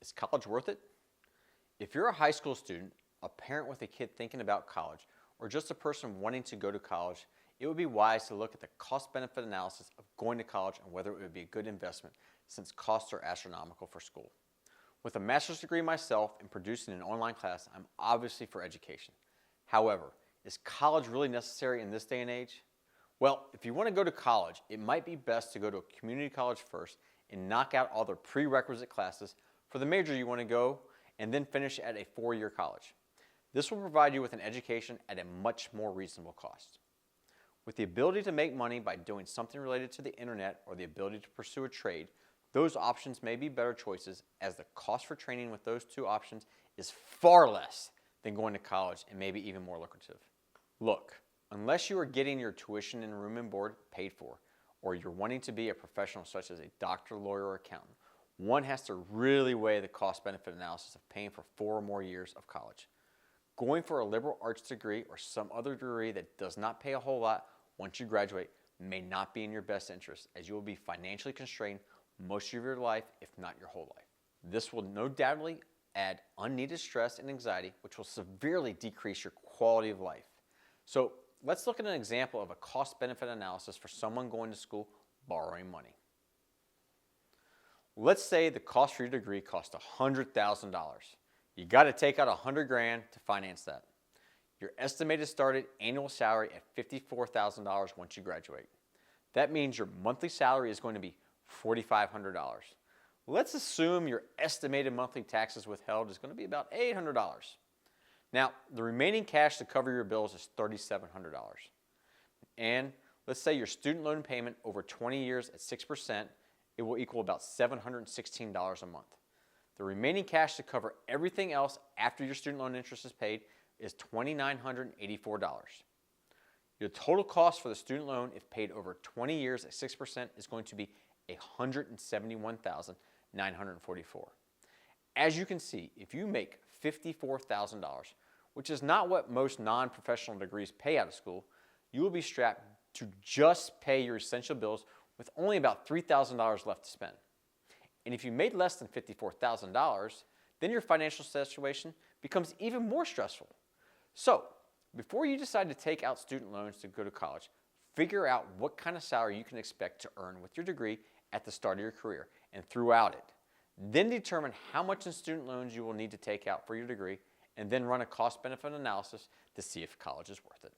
Is college worth it? If you're a high school student, a parent with a kid thinking about college, or just a person wanting to go to college, it would be wise to look at the cost-benefit analysis of going to college and whether it would be a good investment since costs are astronomical for school. With a master's degree myself and producing an online class, I'm obviously for education. However, is college really necessary in this day and age? Well, if you want to go to college, it might be best to go to a community college first and knock out all the prerequisite classes for the major you want to go and then finish at a 4-year college. This will provide you with an education at a much more reasonable cost. With the ability to make money by doing something related to the internet or the ability to pursue a trade, those options may be better choices as the cost for training with those two options is far less than going to college and maybe even more lucrative. Look, unless you are getting your tuition and room and board paid for, or you're wanting to be a professional such as a doctor, lawyer, or accountant, one has to really weigh the cost-benefit analysis of paying for 4 or more years of college. Going for a liberal arts degree or some other degree that does not pay a whole lot once you graduate may not be in your best interest, as you will be financially constrained most of your life, if not your whole life. This will no doubtly add unneeded stress and anxiety, which will severely decrease your quality of life. So let's look at an example of a cost-benefit analysis for someone going to school borrowing money. Let's say the cost for your degree costs $100,000. You got to take out $100,000 to finance that. Your estimated started annual salary at $54,000 once you graduate. That means your monthly salary is going to be $4,500. Let's assume your estimated monthly taxes withheld is going to be about $800. Now, the remaining cash to cover your bills is $3,700. And let's say your student loan payment over 20 years at 6%, it will equal about $716 a month. The remaining cash to cover everything else after your student loan interest is paid is $2,984. Your total cost for the student loan, if paid over 20 years at 6%, is going to be $171,944. As you can see, if you make $54,000, which is not what most non-professional degrees pay out of school, you will be strapped to just pay your essential bills with only about $3,000 left to spend. And if you made less than $54,000, then your financial situation becomes even more stressful. So, before you decide to take out student loans to go to college, figure out what kind of salary you can expect to earn with your degree at the start of your career and throughout it. Then determine how much in student loans you will need to take out for your degree, and then run a cost-benefit analysis to see if college is worth it.